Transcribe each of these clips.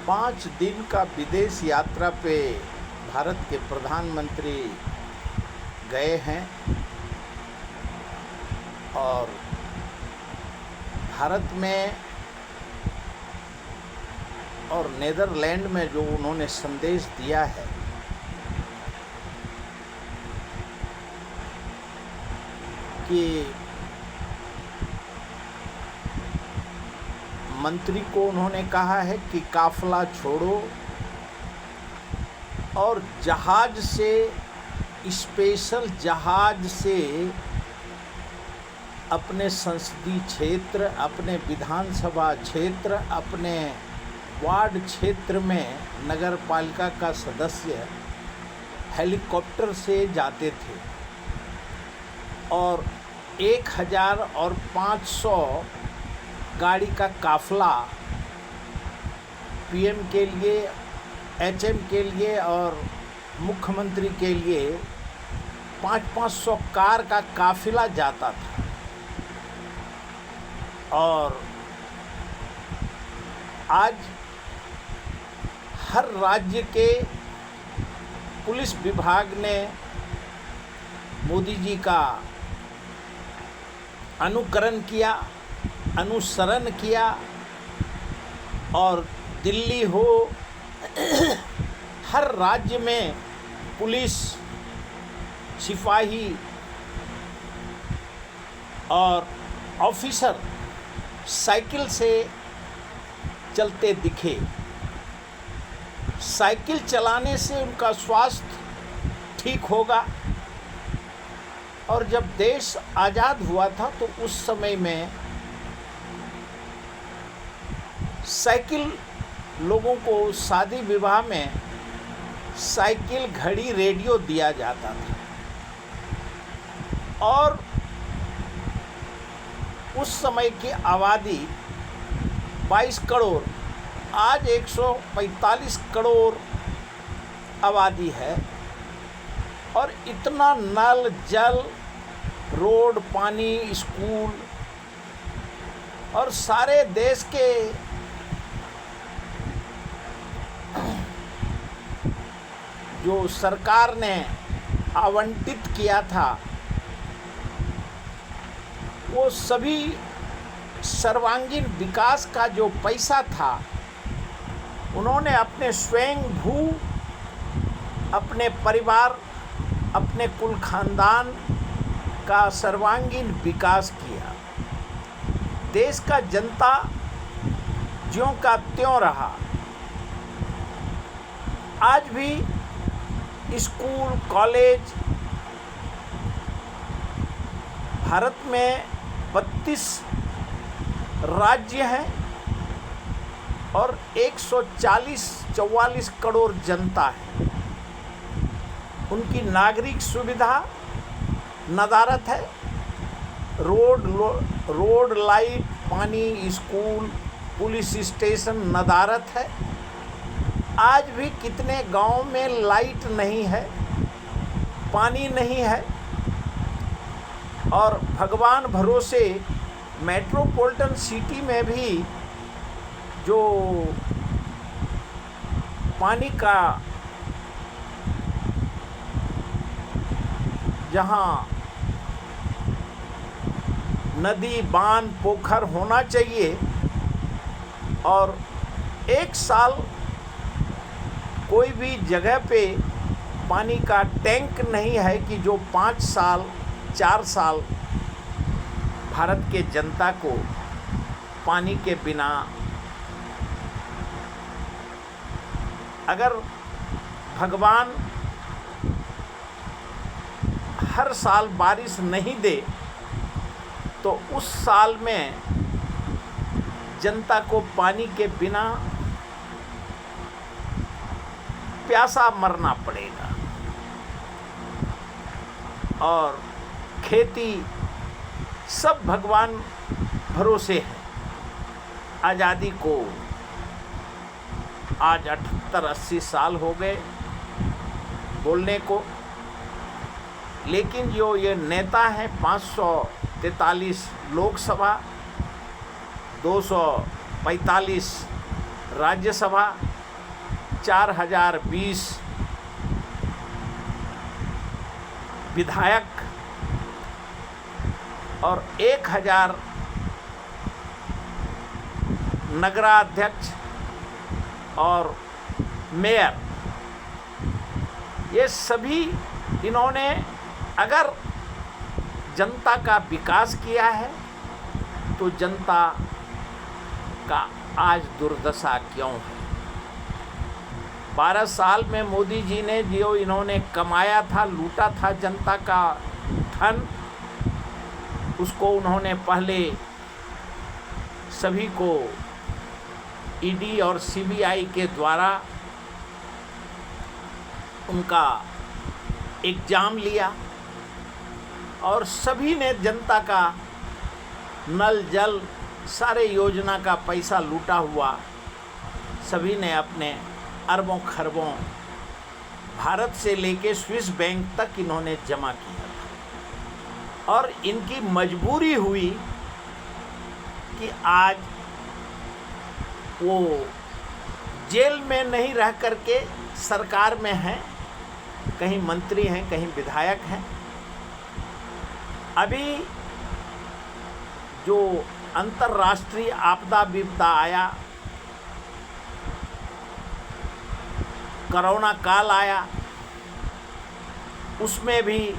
5 दिन का विदेश यात्रा पे भारत के प्रधानमंत्री गए हैं और भारत में और नीदरलैंड में जो उन्होंने संदेश दिया है कि मंत्री को उन्होंने कहा है कि काफिला छोड़ो और जहाज से, स्पेशल जहाज से अपने संसदीय क्षेत्र, अपने विधानसभा क्षेत्र, अपने वार्ड क्षेत्र में नगर पालिका का सदस्य हेलीकॉप्टर से जाते थे और 1500 गाड़ी का काफिला पीएम के लिए, एचएम के लिए और मुख्यमंत्री के लिए 500 कार का काफिला जाता था। और आज हर राज्य के पुलिस विभाग ने मोदी जी का अनुसरण किया और दिल्ली हो, हर राज्य में पुलिस, सिपाही और ऑफिसर साइकिल से चलते दिखे। साइकिल चलाने से उनका स्वास्थ्य ठीक होगा। और जब देश आज़ाद हुआ था तो उस समय में साइकिल लोगों को शादी विवाह में साइकिल, घड़ी, रेडियो दिया जाता था और उस समय की आबादी 22 करोड़, आज 145 करोड़ आबादी है और इतना नल, जल, रोड, पानी, स्कूल और सारे देश के जो सरकार ने आवंटित किया था वो सभी सर्वांगीण विकास का जो पैसा था उन्होंने अपने स्वयं भू, अपने परिवार, अपने कुल खानदान का सर्वांगीण विकास किया। देश का जनता ज्यों का त्यों रहा। आज भी स्कूल, कॉलेज, भारत में 32 राज्य हैं और 144 करोड़ जनता है। उनकी नागरिक सुविधा नदारद है। रोड, लाइट, पानी, स्कूल, पुलिस स्टेशन नदारद है। आज भी कितने गांव में लाइट नहीं है, पानी नहीं है और भगवान भरोसे मेट्रोपॉलिटन सिटी में भी जो पानी का जहाँ नदी, बांध, पोखर होना चाहिए और एक साल कोई भी जगह पे पानी का टैंक नहीं है कि जो 5 साल, 4 साल भारत के जनता को पानी के बिना, अगर भगवान हर साल बारिश नहीं दे तो उस साल में जनता को पानी के बिना प्यासा मरना पड़ेगा। और खेती सब भगवान भरोसे है। आज़ादी को आज 78-80 साल हो गए बोलने को, लेकिन जो ये नेता हैं 543 लोकसभा, 245 राज्यसभा, 4020 विधायक और 1000 नगराध्यक्ष और मेयर, ये सभी इन्होंने अगर जनता का विकास किया है तो जनता का आज दुर्दशा क्यों है? 12 साल में मोदी जी ने जो इन्होंने कमाया था, लूटा था जनता का धन, उसको उन्होंने पहले सभी को ईडी और सीबीआई के द्वारा उनका एग्जाम लिया और सभी ने जनता का नल जल सारे योजना का पैसा लूटा हुआ सभी ने अपने अरबों खरबों भारत से लेके स्विस बैंक तक इन्होंने जमा किया था। और इनकी मजबूरी हुई कि आज वो जेल में नहीं रह करके सरकार में हैं, कहीं मंत्री हैं, कहीं विधायक हैं। अभी जो अंतर्राष्ट्रीय आपदा विपदा आया, कोरोना काल आया, उसमें भी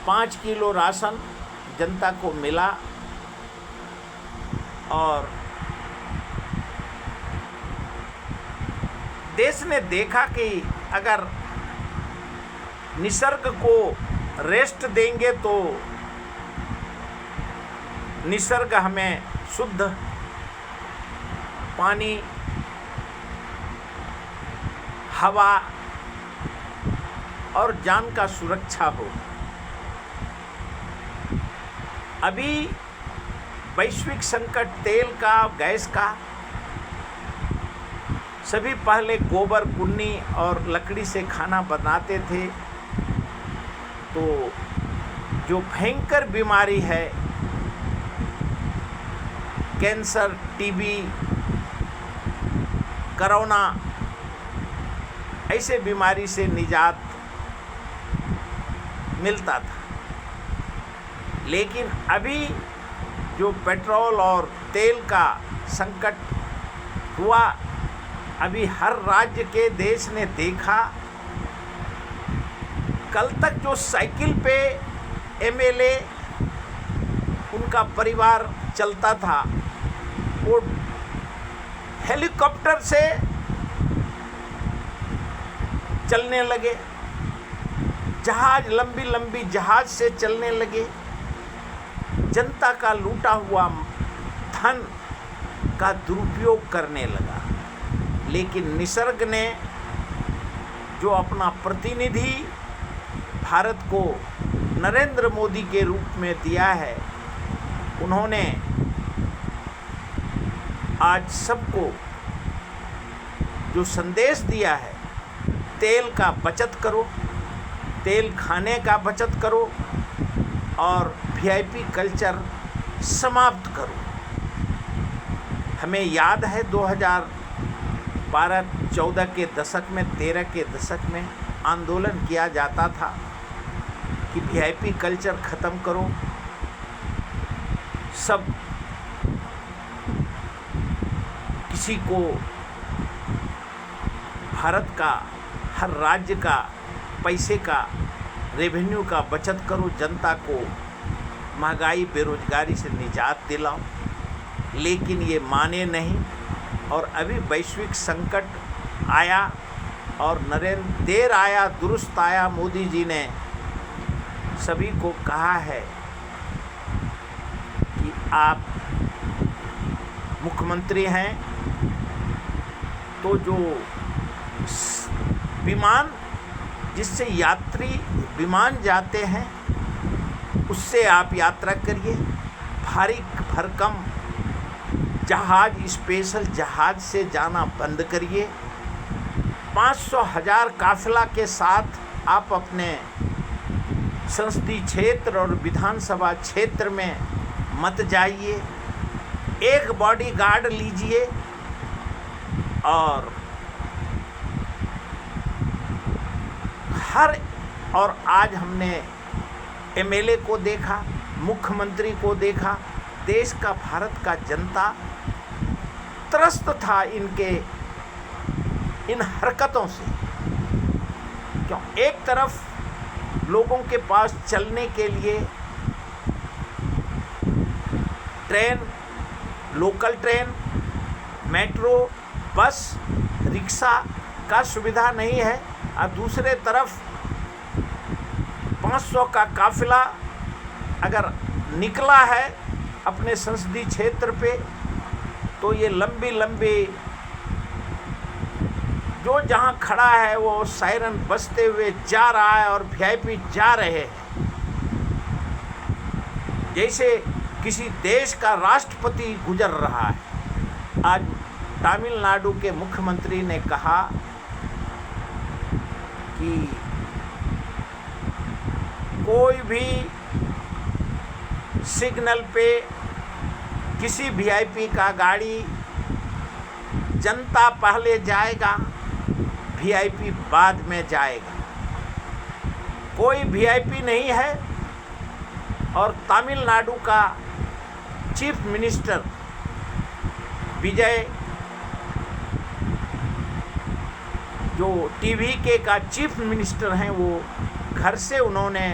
5 किलो राशन जनता को मिला और देश ने देखा कि अगर निसर्ग को रेस्ट देंगे तो निसर्ग हमें शुद्ध पानी, हवा और जान का सुरक्षा हो। अभी वैश्विक संकट तेल का, गैस का, सभी पहले गोबर, कुन्नी और लकड़ी से खाना बनाते थे, तो जो भयंकर बीमारी है कैंसर, टीबी, कोरोना, ऐसे बीमारी से निजात मिलता था। लेकिन अभी जो पेट्रोल और तेल का संकट हुआ, अभी हर राज्य के देश ने देखा। कल तक जो साइकिल पे एमएलए उनका परिवार चलता था, वो हेलीकॉप्टर से चलने लगे, जहाज, लंबी लंबी जहाज से चलने लगे। जनता का लूटा हुआ धन का दुरुपयोग करने लगा। लेकिन निसर्ग ने जो अपना प्रतिनिधि भारत को नरेंद्र मोदी के रूप में दिया है, उन्होंने आज सबको जो संदेश दिया है, तेल का बचत करो, तेल खाने का बचत करो और वीआईपी कल्चर समाप्त करो। हमें याद है 2012-14 के दशक में, 13 के दशक में आंदोलन किया जाता था कि वीआईपी कल्चर ख़त्म करो, सब किसी को भारत का हर राज्य का पैसे का, रेवेन्यू का बचत करो, जनता को महंगाई, बेरोजगारी से निजात दिलाओ। लेकिन ये माने नहीं और अभी वैश्विक संकट आया और देर आया दुरुस्त आया। मोदी जी ने सभी को कहा है कि आप मुख्यमंत्री हैं तो जो विमान जिससे यात्री विमान जाते हैं उससे आप यात्रा करिए, भारी भरकम जहाज, स्पेशल जहाज से जाना बंद करिए। 500,000 काफिला के साथ आप अपने संसदीय क्षेत्र और विधानसभा क्षेत्र में मत जाइए। एक बॉडीगार्ड लीजिए और हर और आज हमने एमएलए को देखा, मुख्यमंत्री को देखा, देश का भारत का जनता त्रस्त था इनके इन हरकतों से। क्यों एक तरफ लोगों के पास चलने के लिए ट्रेन, लोकल ट्रेन, मेट्रो, बस, रिक्शा का सुविधा नहीं है और दूसरे तरफ 500 का काफिला अगर निकला है अपने संसदीय क्षेत्र पे तो ये लंबी लंबी जो जहाँ खड़ा है वो सायरन बजते हुए जा रहा है और वीआईपी जा रहे हैं जैसे किसी देश का राष्ट्रपति गुजर रहा है। आज तमिलनाडु के मुख्यमंत्री ने कहा कि कोई भी सिग्नल पे किसी वीआईपी का गाड़ी जनता पहले जाएगा, वीआईपी बाद में जाएगा। कोई वीआईपी नहीं है और तमिलनाडु का चीफ मिनिस्टर विजय जो टीवीके का चीफ मिनिस्टर हैं वो घर से उन्होंने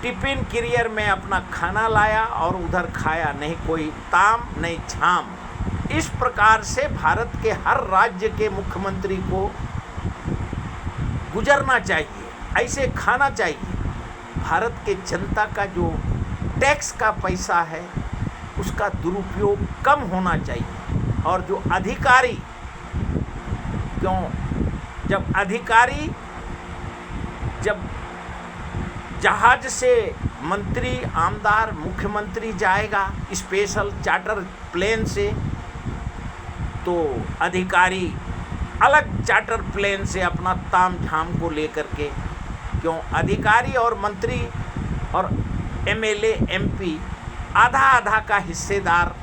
टिफिन कैरियर में अपना खाना लाया और उधर खाया, नहीं कोई ताम नहीं झाम। इस प्रकार से भारत के हर राज्य के मुख्यमंत्री को गुजरना चाहिए, ऐसे खाना चाहिए। भारत के जनता का जो टैक्स का पैसा है उसका दुरुपयोग कम होना चाहिए और जो अधिकारी जब जहाज से मंत्री, आमदार, मुख्यमंत्री जाएगा स्पेशल चार्टर प्लेन से तो अधिकारी अलग चार्टर प्लेन से अपना ताम झाम को लेकर के, क्यों अधिकारी और मंत्री और एमएलए एमपी आधा आधा का हिस्सेदार।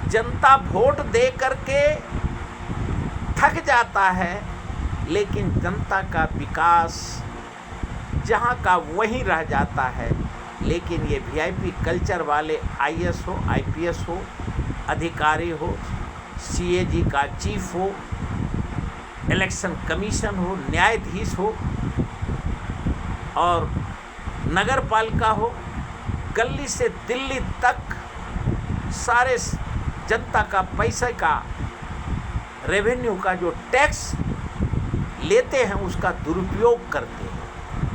जनता वोट दे करके थक जाता है लेकिन जनता का विकास जहाँ का वहीं रह जाता है। लेकिन ये वीआईपी कल्चर वाले आईएएस हो, आईपीएस हो, अधिकारी हो, सीएजी का चीफ हो, इलेक्शन कमीशन हो, न्यायाधीश हो और नगर पालिका हो, गली से दिल्ली तक सारे जनता का पैसे का रेवेन्यू का जो टैक्स लेते हैं उसका दुरुपयोग करते हैं।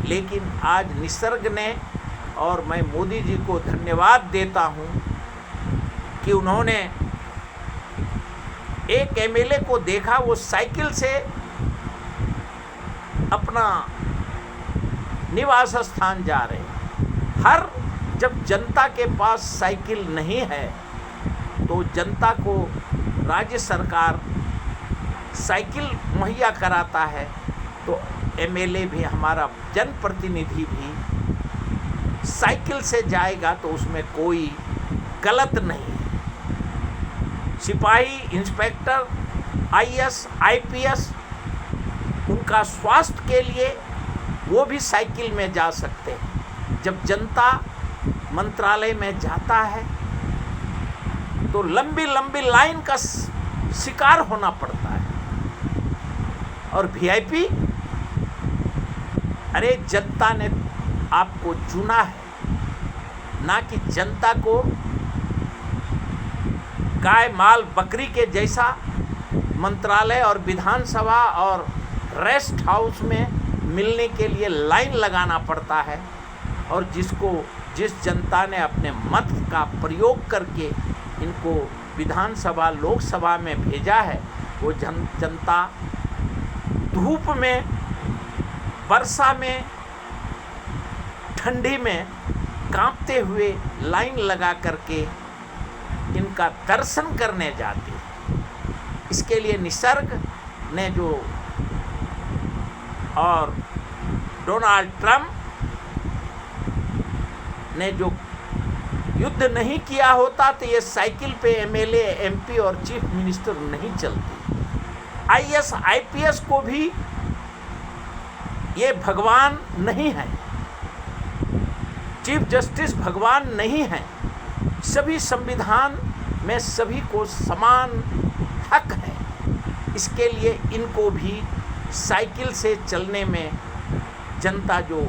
लेकिन आज निसर्ग ने, और मैं मोदी जी को धन्यवाद देता हूं कि उन्होंने एक एमएलए को देखा वो साइकिल से अपना निवास स्थान जा रहे हैं। जब जनता के पास साइकिल नहीं है तो जनता को राज्य सरकार साइकिल मुहैया कराता है तो एमएलए भी, हमारा जनप्रतिनिधि भी साइकिल से जाएगा तो उसमें कोई गलत नहीं है। सिपाही, इंस्पेक्टर, आईएएस, आईपीएस उनका स्वास्थ्य के लिए वो भी साइकिल में जा सकते हैं। जब जनता मंत्रालय में जाता है तो लंबी लंबी लाइन का शिकार होना पड़ता है। और वीआईपी, अरे जनता ने आपको चुना है, ना कि जनता को गाय माल बकरी के जैसा मंत्रालय और विधानसभा और रेस्ट हाउस में मिलने के लिए लाइन लगाना पड़ता है। और जिस जनता ने अपने मत का प्रयोग करके इनको विधानसभा, लोकसभा में भेजा है, वो जनता धूप में, वर्षा में, ठंडी में कांपते हुए लाइन लगा करके इनका दर्शन करने जाती है। इसके लिए निसर्ग ने जो, और डोनाल्ड ट्रंप ने जो युद्ध नहीं किया होता तो ये साइकिल पे एमएलए, एमपी और चीफ मिनिस्टर नहीं चलते। आईएएस, आईपीएस को भी ये भगवान नहीं है, चीफ जस्टिस भगवान नहीं है। सभी संविधान में सभी को समान हक है। इसके लिए इनको भी साइकिल से चलने में, जनता जो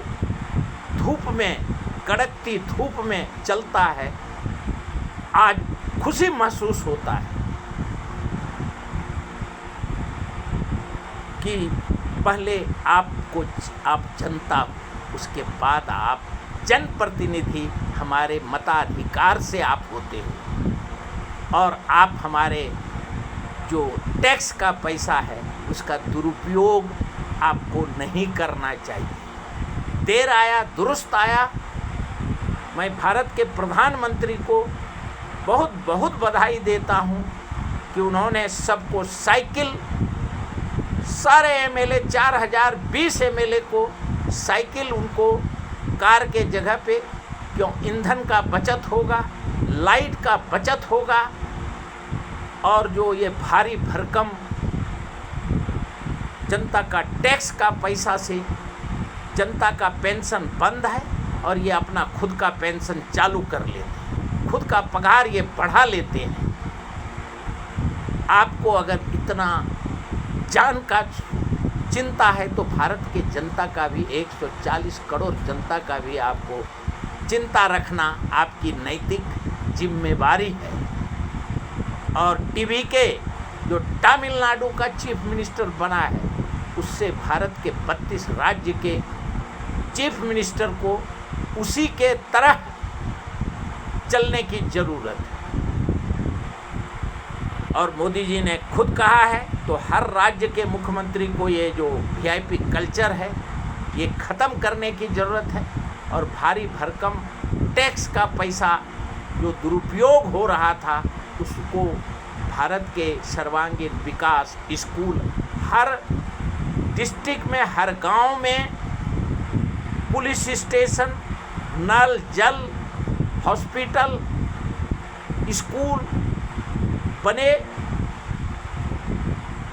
धूप में, कड़कती धूप में चलता है, आज खुशी महसूस होता है कि पहले आप जनता, उसके बाद आप जनप्रतिनिधि, हमारे मताधिकार से आप होते हो और आप हमारे जो टैक्स का पैसा है उसका दुरुपयोग आपको नहीं करना चाहिए। देर आया दुरुस्त आया। मैं भारत के प्रधानमंत्री को बहुत बहुत बधाई देता हूं कि उन्होंने सबको साइकिल, सारे एमएलए 4020 एमएलए को साइकिल उनको कार के जगह पे, क्यों, ईंधन का बचत होगा, लाइट का बचत होगा और जो ये भारी भरकम जनता का टैक्स का पैसा से जनता का पेंशन बंद है और ये अपना खुद का पेंशन चालू कर लेते हैं, खुद का पगार ये बढ़ा लेते हैं। आपको अगर इतना जान का चिंता है तो भारत के जनता का भी, 140 करोड़ जनता का भी आपको चिंता रखना आपकी नैतिक जिम्मेवारी है। और टीवी के जो तमिलनाडु का चीफ मिनिस्टर बना है, उससे भारत के 32 राज्य के चीफ मिनिस्टर को उसी के तरह चलने की ज़रूरत है। और मोदी जी ने खुद कहा है तो हर राज्य के मुख्यमंत्री को ये जो वीआईपी कल्चर है ये ख़त्म करने की ज़रूरत है और भारी भरकम टैक्स का पैसा जो दुरुपयोग हो रहा था उसको भारत के सर्वांगीण विकास, स्कूल, हर डिस्ट्रिक्ट में, हर गांव में पुलिस स्टेशन, नल जल, हॉस्पिटल, स्कूल बने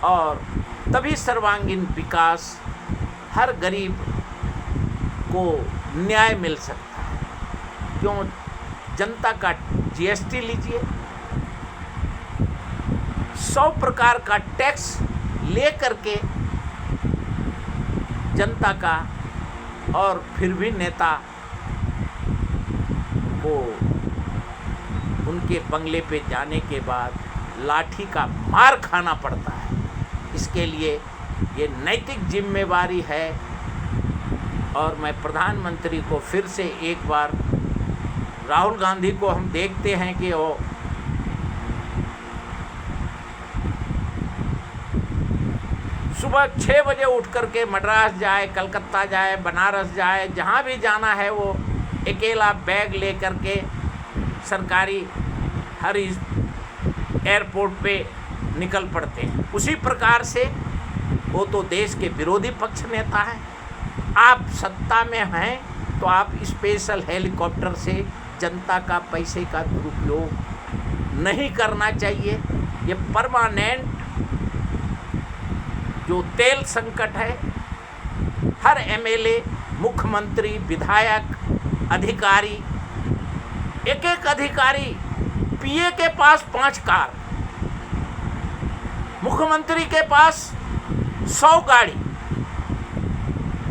और तभी सर्वांगीण विकास, हर गरीब को न्याय मिल सकता है। क्यों, जनता का जीएसटी लीजिए, 100 प्रकार का टैक्स ले करके जनता का, और फिर भी नेता को उनके बंगले पे जाने के बाद लाठी का मार खाना पड़ता है। इसके लिए ये नैतिक जिम्मेवारी है। और मैं प्रधानमंत्री को फिर से एक बार, राहुल गांधी को हम देखते हैं कि वो सुबह 6 बजे उठ करके मद्रास जाए, कलकत्ता जाए, बनारस जाए, जहाँ भी जाना है वो अकेला बैग ले करके सरकारी हर एयरपोर्ट पे निकल पड़ते हैं। उसी प्रकार से वो तो देश के विरोधी पक्ष नेता हैं। आप सत्ता में हैं तो आप स्पेशल हेलीकॉप्टर से जनता का पैसे का दुरुपयोग नहीं करना चाहिए। ये परमानेंट जो तेल संकट है, हर एमएलए, मुख्यमंत्री, विधायक, अधिकारी, एक एक अधिकारी, पीए के पास 5 कार, मुख्यमंत्री के पास 100 गाड़ी।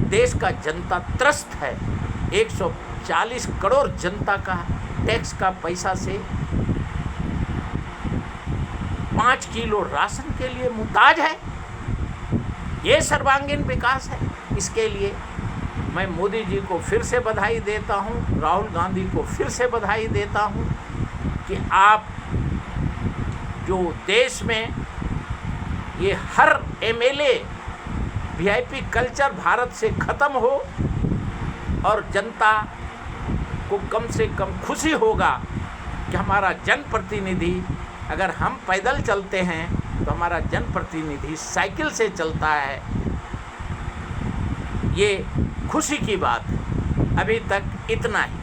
देश का जनता त्रस्त है। 140 करोड़ जनता का टैक्स का पैसा से 5 किलो राशन के लिए मुहताज है। ये सर्वांगीण विकास है। इसके लिए मैं मोदी जी को फिर से बधाई देता हूँ, राहुल गांधी को फिर से बधाई देता हूँ कि आप जो देश में ये हर एमएलए वीआईपी कल्चर भारत से ख़त्म हो और जनता को कम से कम खुशी होगा कि हमारा जनप्रतिनिधि, अगर हम पैदल चलते हैं तो हमारा जनप्रतिनिधि साइकिल से चलता है। ये खुशी की बात है। अभी तक इतना ही।